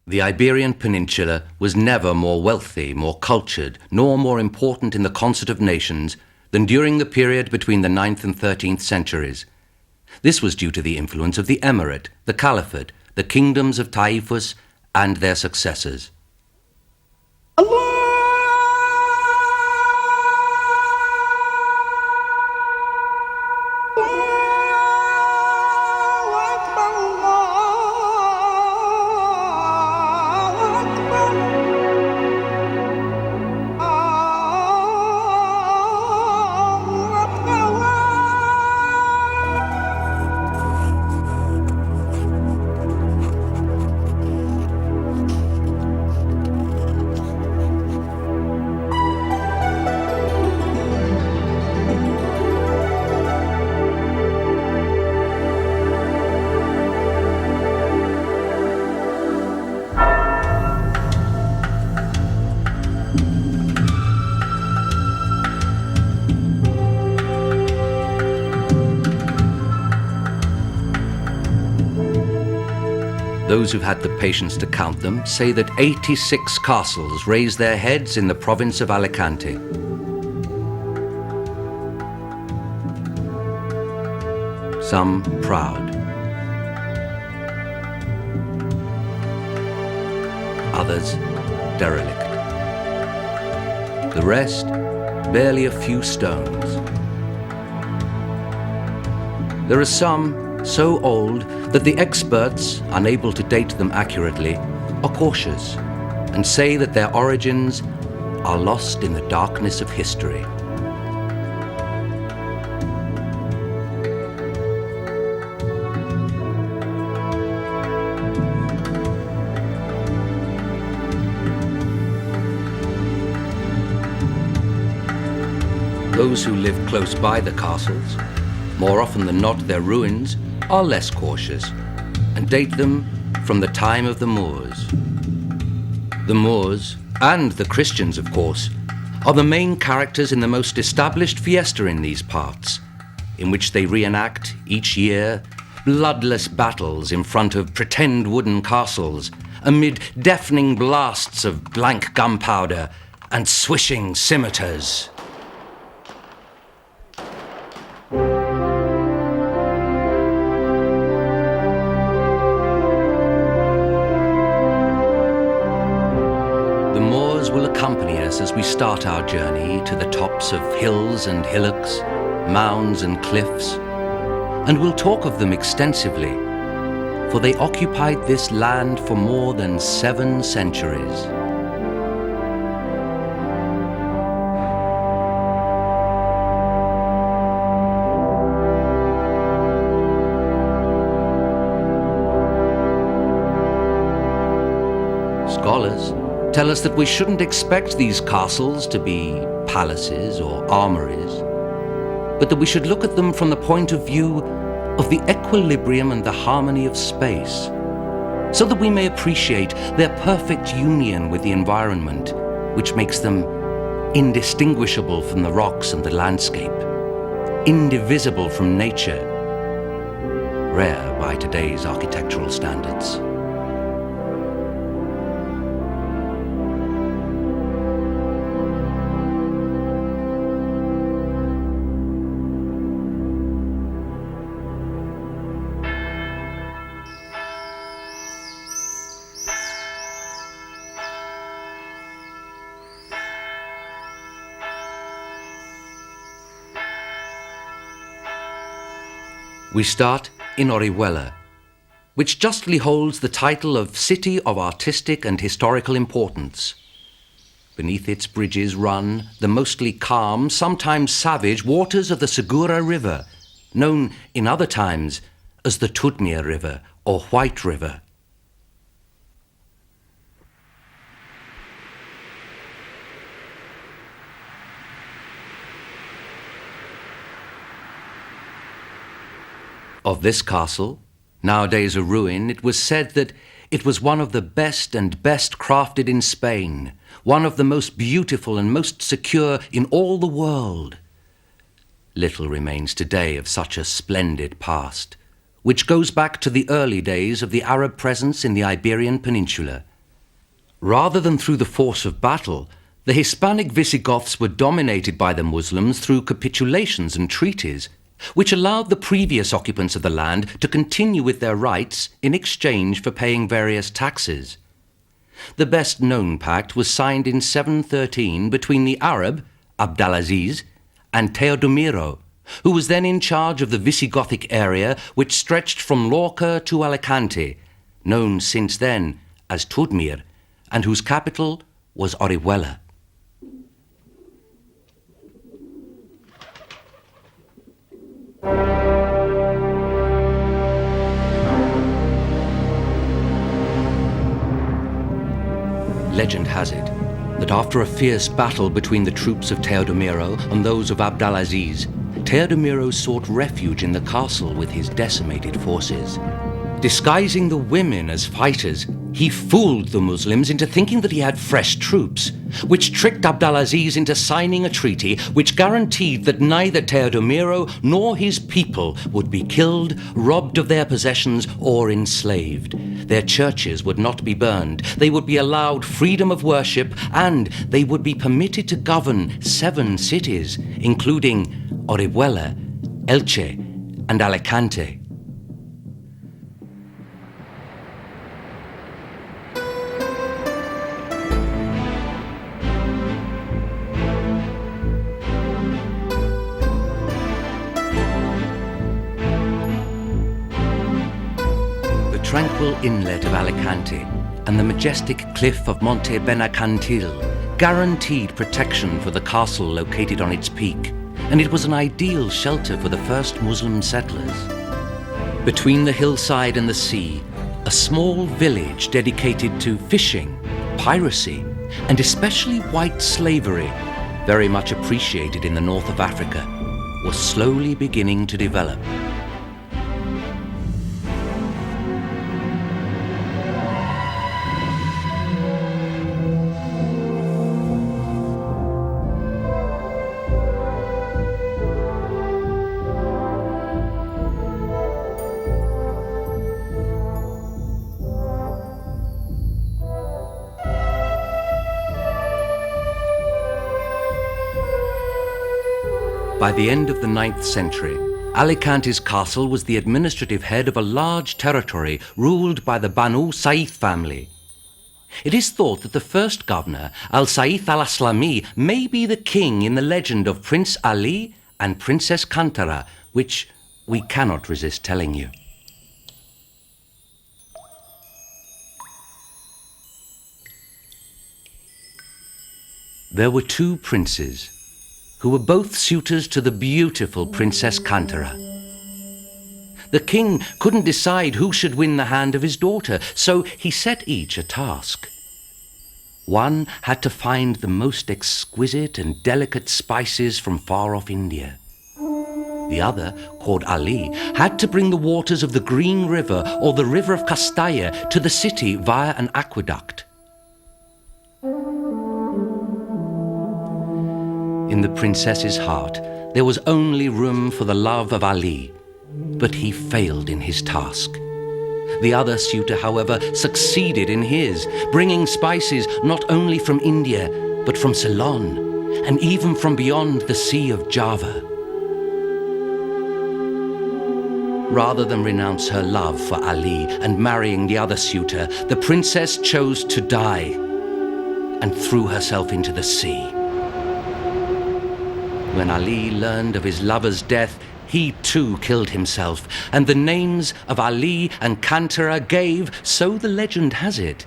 The Iberian Peninsula was never more wealthy, more cultured, nor more important in the concert of nations than during the period between the 9th and 13th centuries. This was due to the influence of the Emirate, the Caliphate, the kingdoms of Taifas, and their successors. Those who've had the patience to count them say that 86 castles raise their heads in the province of Alicante. Some proud, others derelict. The rest, barely a few stones. There are some so old that the experts, unable to date them accurately, are cautious and say that their origins are lost in the darkness of history. Those who live close by the castles, more often than not their ruins, are less cautious and date them from the time of the Moors. The Moors, and the Christians of course, are the main characters in the most established fiesta in these parts, in which they reenact each year bloodless battles in front of pretend wooden castles, amid deafening blasts of blank gunpowder and swishing scimitars. Will accompany us as we start our journey to the tops of hills and hillocks, mounds and cliffs, and we'll talk of them extensively, for they occupied this land for more than 7 centuries. Scholars tell us that we shouldn't expect these castles to be palaces or armories, but that we should look at them from the point of view of the equilibrium and the harmony of space, so that we may appreciate their perfect union with the environment, which makes them indistinguishable from the rocks and the landscape, indivisible from nature, rare by today's architectural standards. We start in Orihuela, which justly holds the title of City of Artistic and Historical Importance. Beneath its bridges run the mostly calm, sometimes savage waters of the Segura River, known in other times as the Tudmia River or White River. Of this castle, nowadays a ruin, it was said that it was one of the best and best crafted in Spain, one of the most beautiful and most secure in all the world. Little remains today of such a splendid past, which goes back to the early days of the Arab presence in the Iberian Peninsula, Rather than through the force of battle, the Hispanic Visigoths were dominated by the Muslims through capitulations and treaties, which allowed the previous occupants of the land to continue with their rights in exchange for paying various taxes. The best-known pact was signed in 713 between the Arab, Abdalaziz, and Teodomiro, who was then in charge of the Visigothic area which stretched from Lorca to Alicante, known since then as Tudmir, and whose capital was Orihuela. Legend has it that after a fierce battle between the troops of Teodomiro and those of Abdalaziz, Teodomiro sought refuge in the castle with his decimated forces. Disguising the women as fighters, he fooled the Muslims into thinking that he had fresh troops, which tricked Abdalaziz into signing a treaty which guaranteed that neither Teodomiro nor his people would be killed, robbed of their possessions, or enslaved. Their churches would not be burned, they would be allowed freedom of worship, and they would be permitted to govern 7 cities, including Orihuela, Elche, and Alicante. The tranquil inlet of Alicante and the majestic cliff of Monte Benacantil guaranteed protection for the castle located on its peak, and it was an ideal shelter for the first Muslim settlers. Between the hillside and the sea, a small village dedicated to fishing, piracy, and especially white slavery, very much appreciated in the north of Africa, was slowly beginning to develop. By the end of the 9th century, Alicante's castle was the administrative head of a large territory ruled by the Banu Saith family. It is thought that the first governor, Al-Saith al-Aslami, may be the king in the legend of Prince Ali and Princess Kantara, which we cannot resist telling you. There were 2 princes who were both suitors to the beautiful Princess Kantara. The king couldn't decide who should win the hand of his daughter, so he set each a task. One had to find the most exquisite and delicate spices from far-off India. The other, called Ali, had to bring the waters of the Green River or the River of Castalla to the city via an aqueduct. In the princess's heart, there was only room for the love of Ali, but he failed in his task. The other suitor, however, succeeded in his, bringing spices not only from India, but from Ceylon, and even from beyond the Sea of Java. Rather than renounce her love for Ali and marrying the other suitor, the princess chose to die and threw herself into the sea. When Ali learned of his lover's death, he too killed himself, and the names of Ali and Kantara gave, so the legend has it,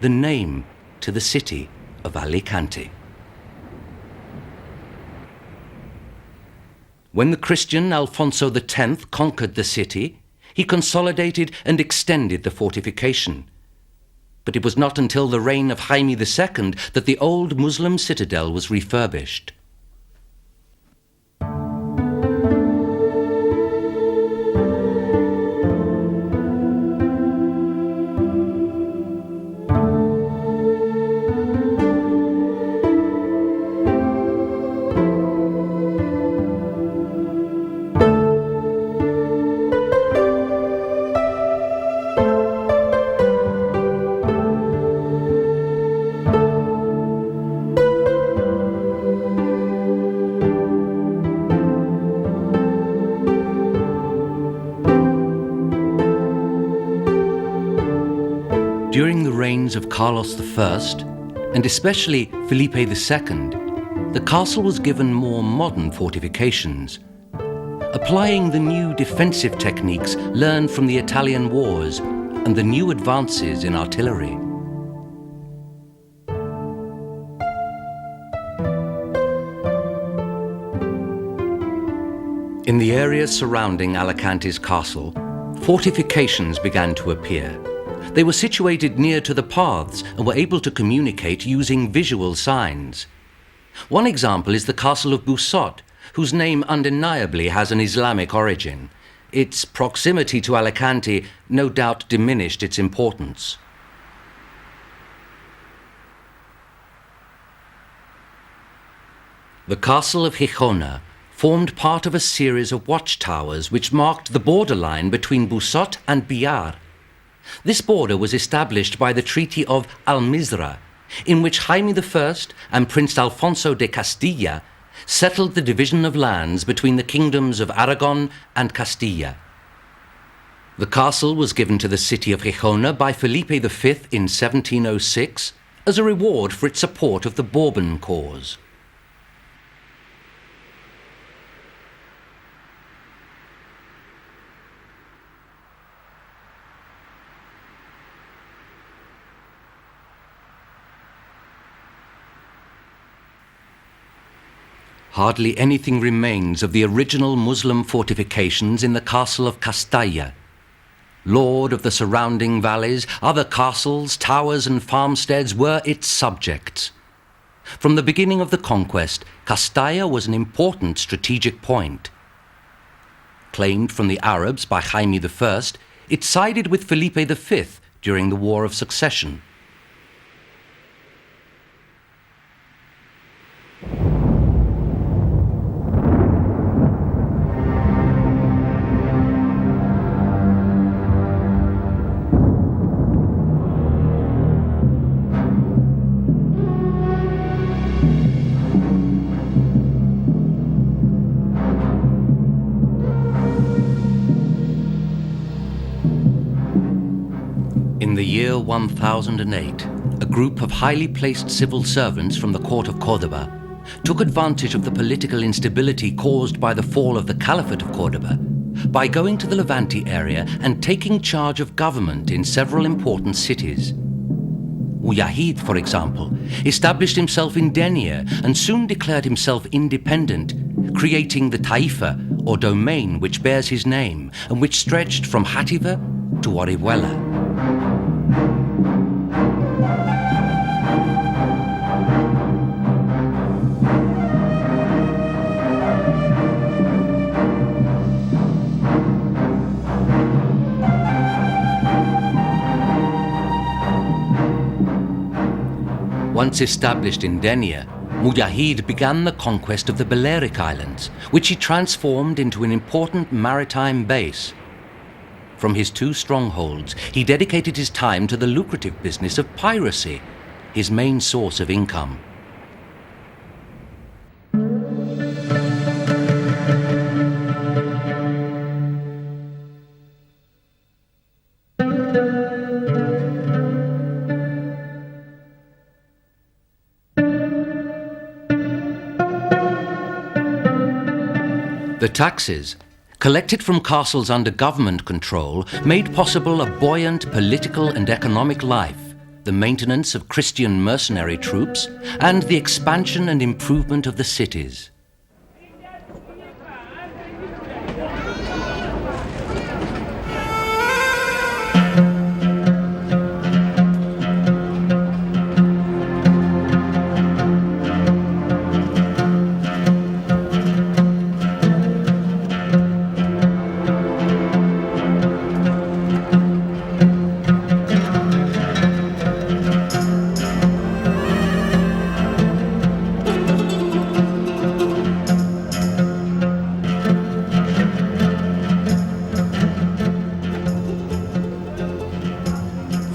the name to the city of Alicante. When the Christian Alfonso X conquered the city, he consolidated and extended the fortification. But it was not until the reign of Jaime II that the old Muslim citadel was refurbished. During the reigns of Carlos I, and especially Felipe II, the castle was given more modern fortifications, applying the new defensive techniques learned from the Italian wars and the new advances in artillery. In the area surrounding Alicante's castle, fortifications began to appear. They were situated near to the paths and were able to communicate using visual signs. One example is the castle of Busot, whose name undeniably has an Islamic origin. Its proximity to Alicante no doubt diminished its importance. The castle of Gijona formed part of a series of watchtowers which marked the borderline between Busot and Biar. This border was established by the Treaty of Almiserat, in which Jaime I and Prince Alfonso de Castilla settled the division of lands between the kingdoms of Aragon and Castilla. The castle was given to the city of Gijona by Felipe V in 1706 as a reward for its support of the Bourbon cause. Hardly anything remains of the original Muslim fortifications in the castle of Castalla. Lord of the surrounding valleys, other castles, towers and farmsteads were its subjects. From the beginning of the conquest, Castalla was an important strategic point. Claimed from the Arabs by Jaime I, it sided with Felipe V during the War of Succession. In the year 1008, a group of highly placed civil servants from the court of Córdoba took advantage of the political instability caused by the fall of the Caliphate of Córdoba by going to the Levante area and taking charge of government in several important cities. Mujahid, for example, established himself in Denia and soon declared himself independent, creating the Taifa, or domain, which bears his name and which stretched from Játiva to Orihuela. Once established in Denia, Mujahid began the conquest of the Balearic Islands, which he transformed into an important maritime base. From his two strongholds, he dedicated his time to the lucrative business of piracy, his main source of income. The taxes, collected from castles under government control, made possible a buoyant political and economic life, the maintenance of Christian mercenary troops, and the expansion and improvement of the cities.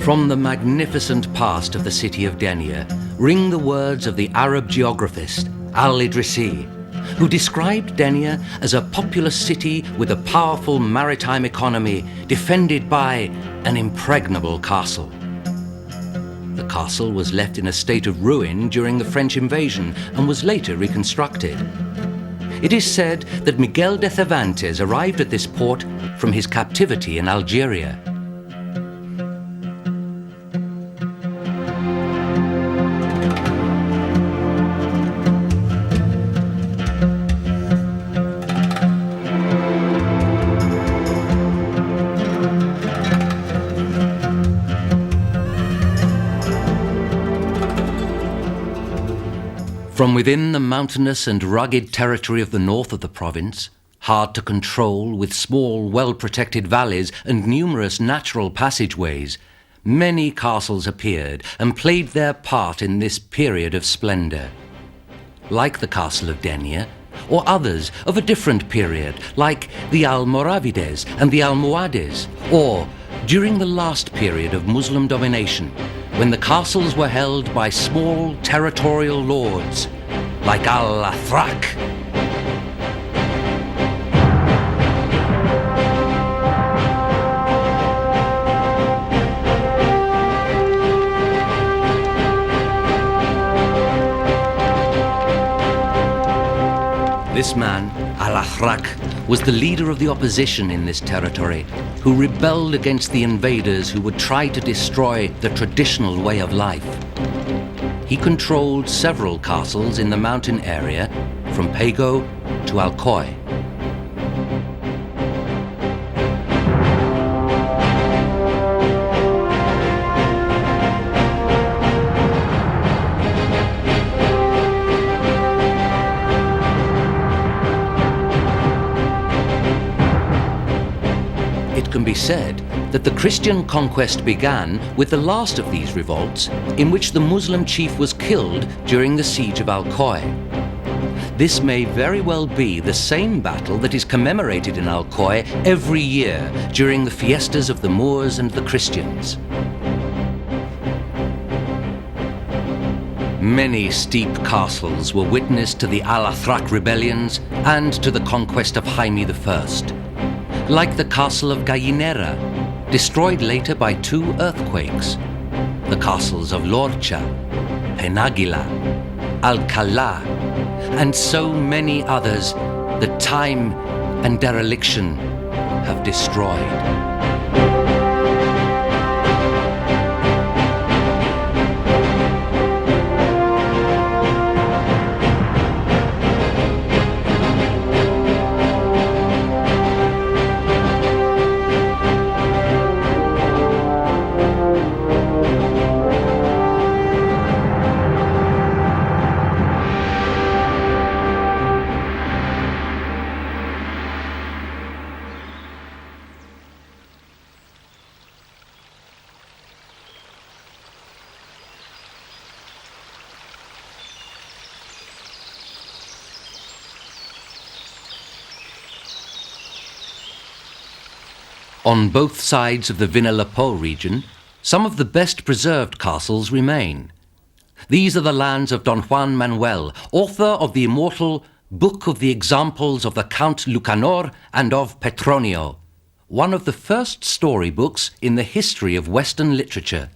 From the magnificent past of the city of Denia ring the words of the Arab geographist Al-Idrisi, who described Denia as a populous city with a powerful maritime economy defended by an impregnable castle. The castle was left in a state of ruin during the French invasion and was later reconstructed. It is said that Miguel de Cervantes arrived at this port from his captivity in Algeria. From within the mountainous and rugged territory of the north of the province, hard to control with small, well-protected valleys and numerous natural passageways, many castles appeared and played their part in this period of splendor. Like the castle of Denia, or others of a different period, like the Almoravides and the Almohades, or during the last period of Muslim domination, when the castles were held by small territorial lords, like Al-Athrak. This man, Al-Athrak, was the leader of the opposition in this territory, who rebelled against the invaders who would try to destroy the traditional way of life. He controlled several castles in the mountain area, from Pego to Alcoy. It can be said that the Christian conquest began with the last of these revolts, in which the Muslim chief was killed during the siege of Alcoy. This may very well be the same battle that is commemorated in Alcoy every year during the fiestas of the Moors and the Christians. Many steep castles were witness to the Al-Athrak rebellions and to the conquest of Jaime I. Like the castle of Gallinera, destroyed later by 2 earthquakes, the castles of Lorcha, Penagila, Alcalá, and so many others that time and dereliction have destroyed. On both sides of the Vinalopó region, some of the best preserved castles remain. These are the lands of Don Juan Manuel, author of the immortal Book of the Examples of the Count Lucanor and of Petronio, one of the first storybooks in the history of Western literature.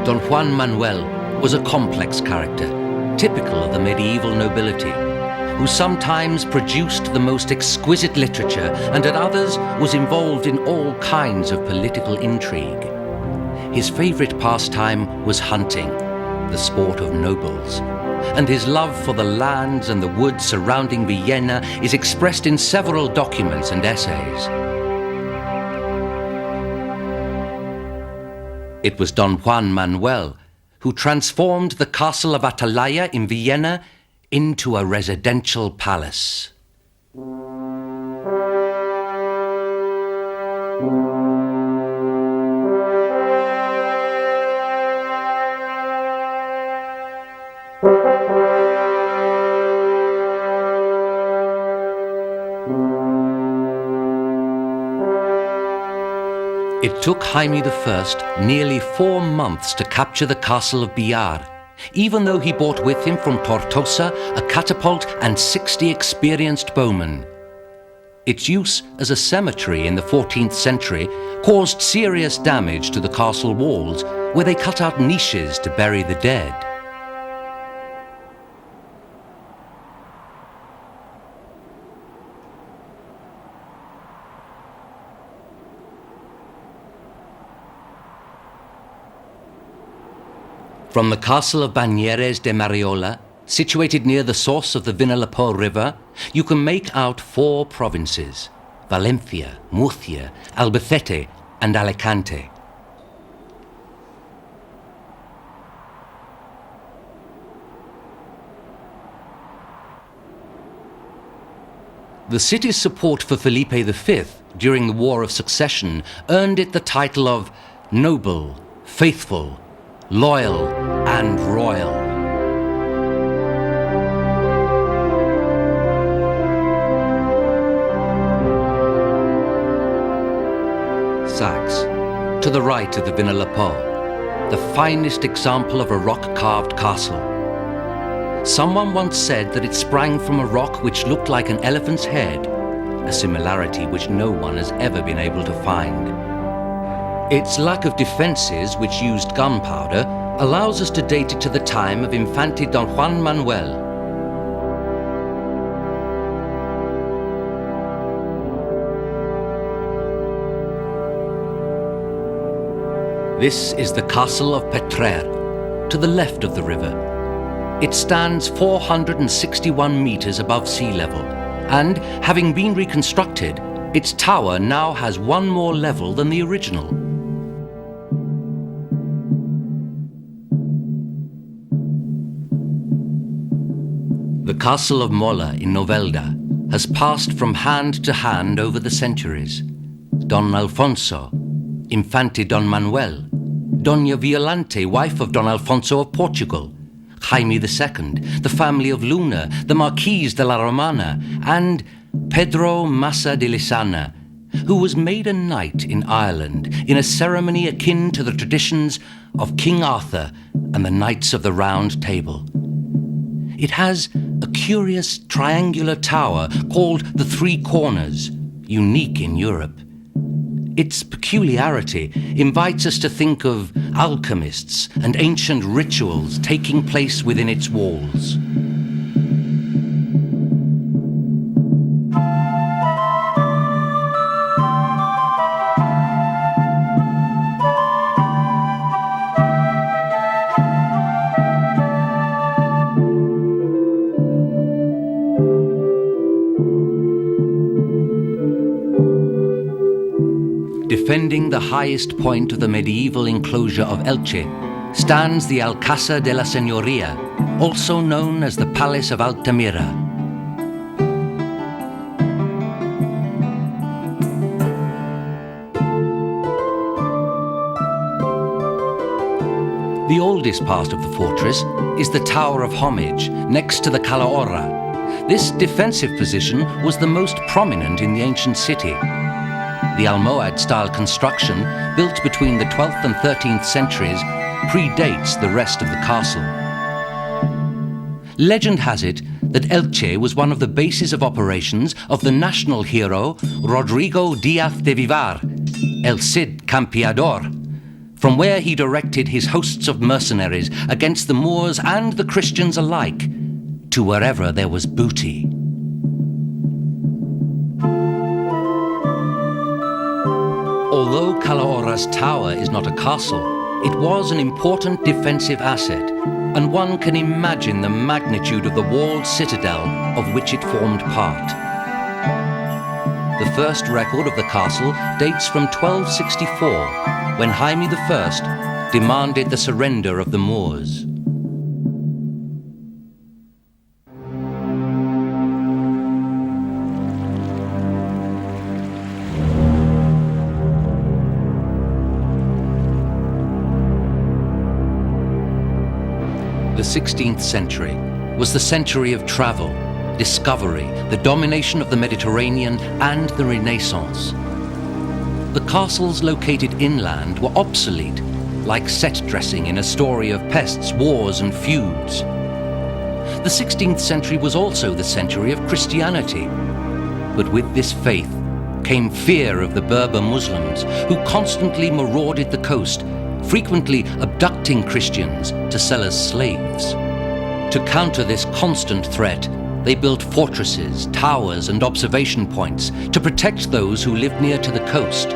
Don Juan Manuel was a complex character, typical of the medieval nobility, who sometimes produced the most exquisite literature and at others was involved in all kinds of political intrigue. His favorite pastime was hunting, the sport of nobles, and his love for the lands and the woods surrounding Villena is expressed in several documents and essays. It was Don Juan Manuel who transformed the castle of Atalaya in Villena into a residential palace. It took Jaime I nearly 4 months to capture the castle of Biar, even though he brought with him from Tortosa a catapult and 60 experienced bowmen. Its use as a cemetery in the 14th century caused serious damage to the castle walls, where they cut out niches to bury the dead. From the castle of Bañeres de Mariola, situated near the source of the Vinalopó River, you can make out 4 provinces: Valencia, Murcia, Albacete, and Alicante. The city's support for Felipe V during the War of Succession earned it the title of noble, faithful, loyal, and royal. Saxe, to the right of the Vinalopó, the finest example of a rock-carved castle. Someone once said that it sprang from a rock which looked like an elephant's head, a similarity which no one has ever been able to find. Its lack of defenses, which used gunpowder, allows us to date it to the time of Infante Don Juan Manuel. This is the castle of Petrer, to the left of the river. It stands 461 meters above sea level, and, having been reconstructed, its tower now has one more level than the original. The castle of Mola in Novelda has passed from hand to hand over the centuries. Don Alfonso, Infante Don Manuel, Doña Violante, wife of Don Alfonso of Portugal, Jaime II, the family of Luna, the Marquis de la Romana, and Pedro Massa de Lizana, who was made a knight in Ireland in a ceremony akin to the traditions of King Arthur and the Knights of the Round Table. It has a curious triangular tower called the Three Corners, unique in Europe. Its peculiarity invites us to think of alchemists and ancient rituals taking place within its walls. Defending the highest point of the medieval enclosure of Elche stands the Alcázar de la Señoría, also known as the Palace of Altamira. The oldest part of the fortress is the Tower of Homage, next to the Calahorra. This defensive position was the most prominent in the ancient city. The Almohad-style construction, built between the 12th and 13th centuries, predates the rest of the castle. Legend has it that Elche was one of the bases of operations of the national hero Rodrigo Díaz de Vivar, El Cid Campeador, from where he directed his hosts of mercenaries against the Moors and the Christians alike, to wherever there was booty. Although Calahorra's tower is not a castle, it was an important defensive asset, and one can imagine the magnitude of the walled citadel of which it formed part. The first record of the castle dates from 1264, when Jaime I demanded the surrender of the Moors. The 16th century was the century of travel, discovery, the domination of the Mediterranean, and the Renaissance. The castles located inland were obsolete, like set dressing in a story of pests, wars, and feuds. The 16th century was also the century of Christianity. But with this faith came fear of the Berber Muslims, who constantly marauded the coast, frequently abducting Christians to sell as slaves. To counter this constant threat, they built fortresses, towers, and observation points to protect those who lived near to the coast.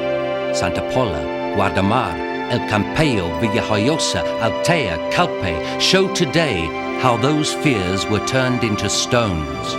Santa Pola, Guardamar, El Campello, Villajoyosa, Altea, Calpe show today how those fears were turned into stones.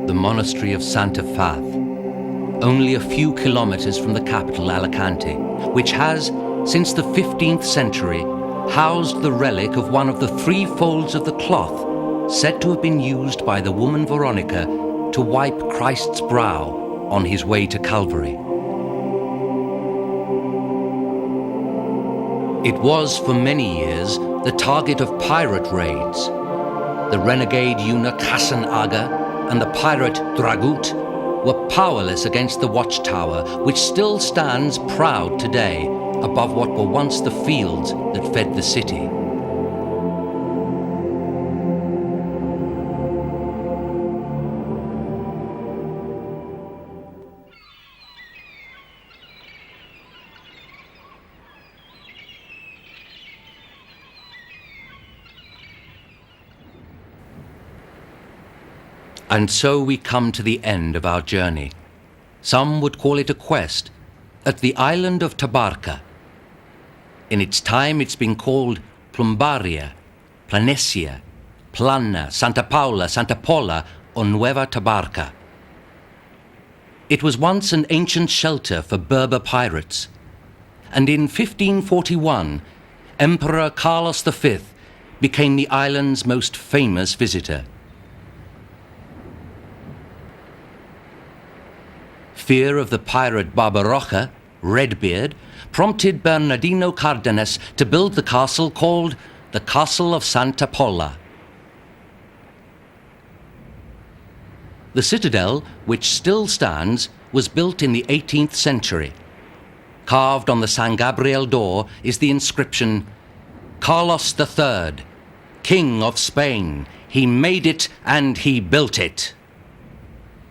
The monastery of Santa Fath, only a few kilometers from the capital Alicante, which has, since the 15th century, housed the relic of one of the 3 folds of the cloth said to have been used by the woman Veronica to wipe Christ's brow on his way to Calvary. It was for many years the target of pirate raids. The renegade eunuch Hassan Aga and the pirate Dragut were powerless against the watchtower, which still stands proud today above what were once the fields that fed the city. And so we come to the end of our journey. Some would call it a quest, at the island of Tabarca. In its time it's been called Plumbaria, Planesia, Plana, Santa Paula, Santa Pola, or Nueva Tabarca. It was once an ancient shelter for Berber pirates, and in 1541, Emperor Carlos V became the island's most famous visitor. Fear of the pirate Barbaroja, Redbeard, prompted Bernardino Cardenas to build the castle called the Castle of Santa Pola. The citadel, which still stands, was built in the 18th century. Carved on the San Gabriel door is the inscription, Carlos III, King of Spain, he made it and he built it.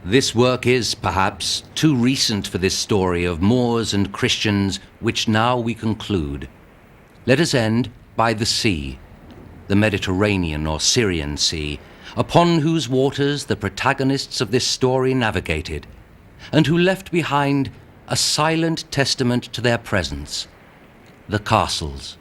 This work is, perhaps, too recent for this story of Moors and Christians, which now we conclude. Let us end by the sea, the Mediterranean or Syrian Sea, upon whose waters the protagonists of this story navigated, and who left behind a silent testament to their presence, the castles.